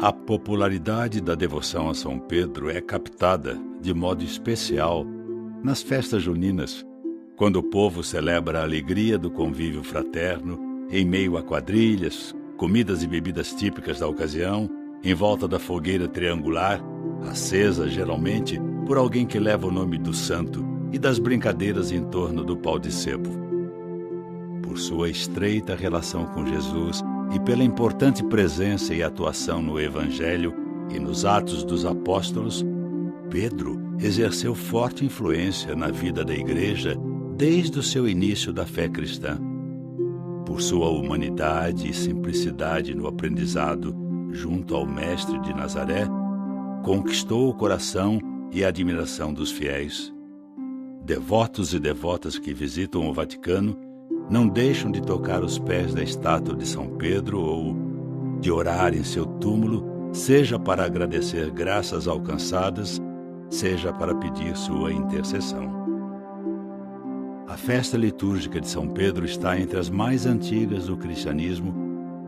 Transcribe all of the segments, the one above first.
A popularidade da devoção a São Pedro é captada, de modo especial, nas festas juninas, quando o povo celebra a alegria do convívio fraterno, em meio a quadrilhas, comidas e bebidas típicas da ocasião, em volta da fogueira triangular, acesa geralmente por alguém que leva o nome do santo, e das brincadeiras em torno do pau de sebo. Por sua estreita relação com Jesus e pela importante presença e atuação no Evangelho e nos Atos dos Apóstolos, Pedro exerceu forte influência na vida da Igreja desde o seu início da fé cristã. Por sua humanidade e simplicidade no aprendizado junto ao Mestre de Nazaré, conquistou o coração e a admiração dos fiéis. Devotos e devotas que visitam o Vaticano não deixam de tocar os pés da estátua de São Pedro ou de orar em seu túmulo, seja para agradecer graças alcançadas, seja para pedir sua intercessão. A festa litúrgica de São Pedro está entre as mais antigas do cristianismo,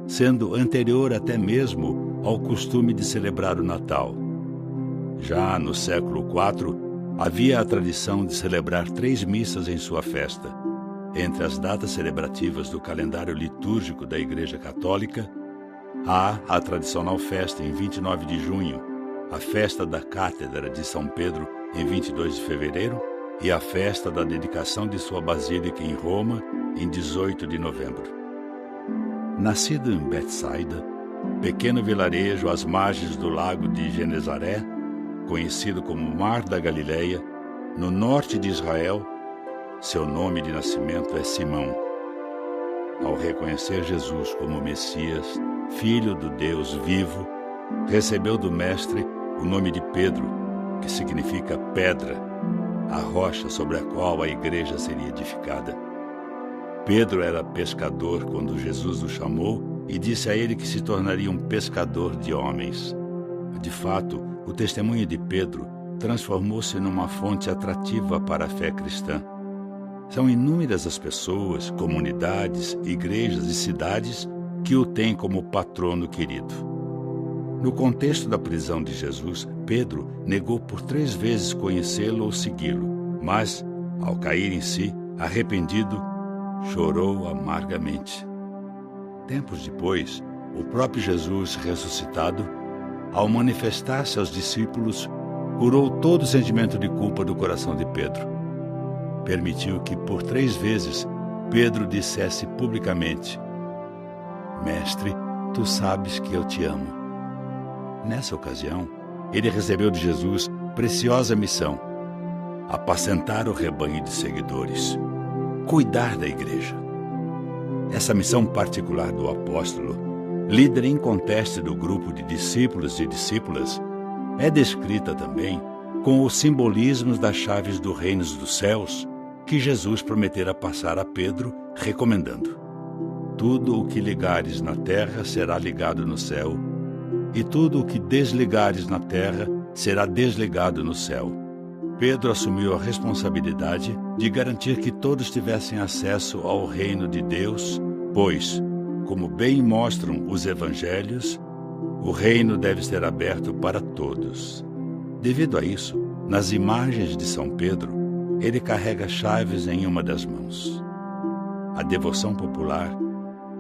sendo anterior até mesmo ao costume de celebrar o Natal. Já no século IV, havia a tradição de celebrar 3 missas em sua festa. Entre as datas celebrativas do calendário litúrgico da Igreja Católica, há a tradicional festa em 29 de junho, a festa da Cátedra de São Pedro em 22 de fevereiro e a festa da dedicação de sua basílica em Roma em 18 de novembro. Nascido em Betsaida, pequeno vilarejo às margens do lago de Genezaré, conhecido como Mar da Galileia, no norte de Israel, seu nome de nascimento é Simão. Ao reconhecer Jesus como Messias, Filho do Deus vivo, recebeu do Mestre o nome de Pedro, que significa pedra, a rocha sobre a qual a igreja seria edificada. Pedro era pescador quando Jesus o chamou e disse a ele que se tornaria um pescador de homens. De fato, o testemunho de Pedro transformou-se numa fonte atrativa para a fé cristã. São inúmeras as pessoas, comunidades, igrejas e cidades que o têm como patrono querido. No contexto da prisão de Jesus, Pedro negou por 3 vezes conhecê-lo ou segui-lo, mas, ao cair em si, arrependido, chorou amargamente. Tempos depois, o próprio Jesus ressuscitado, ao manifestar-se aos discípulos, curou todo o sentimento de culpa do coração de Pedro. Permitiu que por 3 vezes Pedro dissesse publicamente: Mestre, tu sabes que eu te amo. Nessa ocasião, ele recebeu de Jesus preciosa missão: apacentar o rebanho de seguidores, cuidar da igreja. Essa missão particular do apóstolo, líder inconteste do grupo de discípulos e discípulas, é descrita também com os simbolismos das chaves do reino dos céus que Jesus prometera passar a Pedro, recomendando: tudo o que ligares na terra será ligado no céu, e tudo o que desligares na terra será desligado no céu. Pedro assumiu a responsabilidade de garantir que todos tivessem acesso ao reino de Deus, pois, como bem mostram os evangelhos, o reino deve ser aberto para todos. Devido a isso, nas imagens de São Pedro, ele carrega chaves em uma das mãos. A devoção popular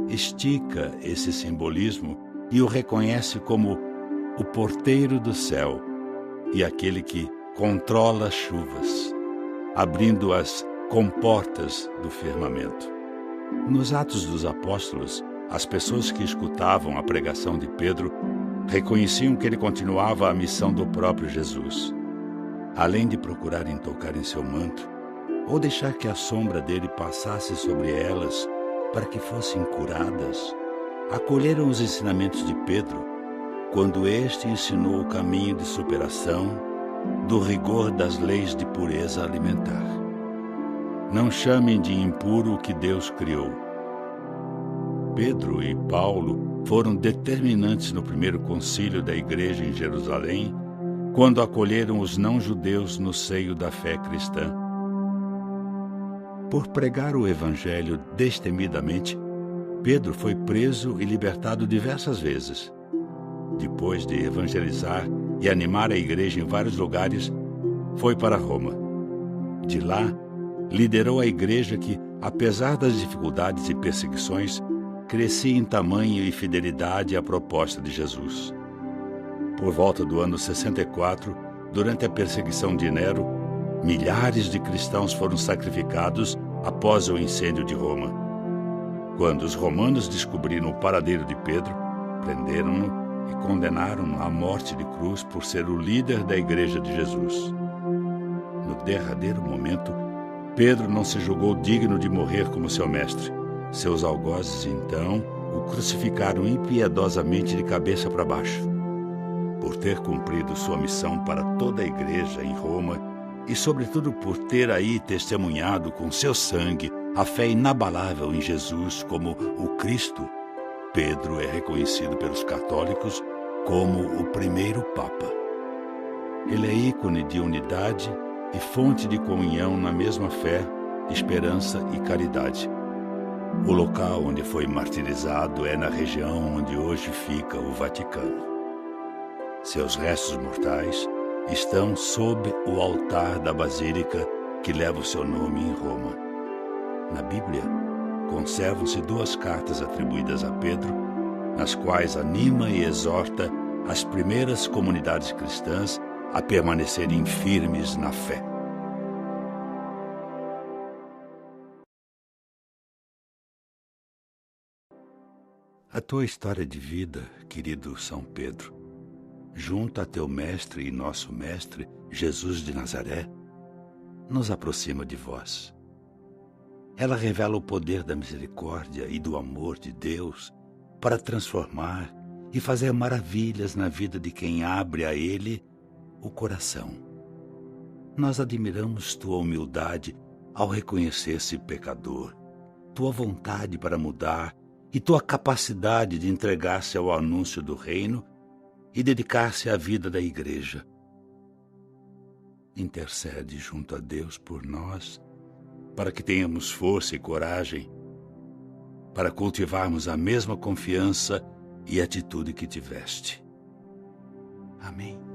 estica esse simbolismo e o reconhece como o porteiro do céu e aquele que controla as chuvas, abrindo as comportas do firmamento. Nos Atos dos Apóstolos, as pessoas que escutavam a pregação de Pedro reconheciam que ele continuava a missão do próprio Jesus. Além de procurarem tocar em seu manto, ou deixar que a sombra dele passasse sobre elas para que fossem curadas, acolheram os ensinamentos de Pedro quando este ensinou o caminho de superação do rigor das leis de pureza alimentar. Não chamem de impuro o que Deus criou. Pedro e Paulo foram determinantes no primeiro concílio da igreja em Jerusalém, quando acolheram os não-judeus no seio da fé cristã. Por pregar o evangelho destemidamente, Pedro foi preso e libertado diversas vezes. depois de evangelizar e animar a igreja em vários lugares, foi para Roma. De lá, liderou a igreja que, apesar das dificuldades e perseguições, crescia em tamanho e fidelidade à proposta de Jesus. Por volta do ano 64, durante a perseguição de Nero, milhares de cristãos foram sacrificados após o incêndio de Roma. Quando os romanos descobriram o paradeiro de Pedro, prenderam-no e condenaram-no à morte de cruz por ser o líder da Igreja de Jesus. No derradeiro momento, Pedro não se julgou digno de morrer como seu mestre. Seus algozes, então, o crucificaram impiedosamente de cabeça para baixo. Por ter cumprido sua missão para toda a igreja em Roma e, sobretudo, por ter aí testemunhado com seu sangue a fé inabalável em Jesus como o Cristo, Pedro é reconhecido pelos católicos como o primeiro Papa. Ele é ícone de unidade e fonte de comunhão na mesma fé, esperança e caridade. O local onde foi martirizado é na região onde hoje fica o Vaticano. Seus restos mortais estão sob o altar da basílica que leva o seu nome em Roma. Na Bíblia, conservam-se 2 cartas atribuídas a Pedro, nas quais anima e exorta as primeiras comunidades cristãs a permanecerem firmes na fé. A tua história de vida, querido São Pedro, junto a teu mestre e nosso mestre, Jesus de Nazaré, nos aproxima de vós. Ela revela o poder da misericórdia e do amor de Deus para transformar e fazer maravilhas na vida de quem abre a Ele o coração. Nós admiramos tua humildade ao reconhecer-se pecador, tua vontade para mudar e tua capacidade de entregar-se ao anúncio do reino e dedicar-se à vida da igreja. Intercede junto a Deus por nós, para que tenhamos força e coragem para cultivarmos a mesma confiança e atitude que tiveste. Amém.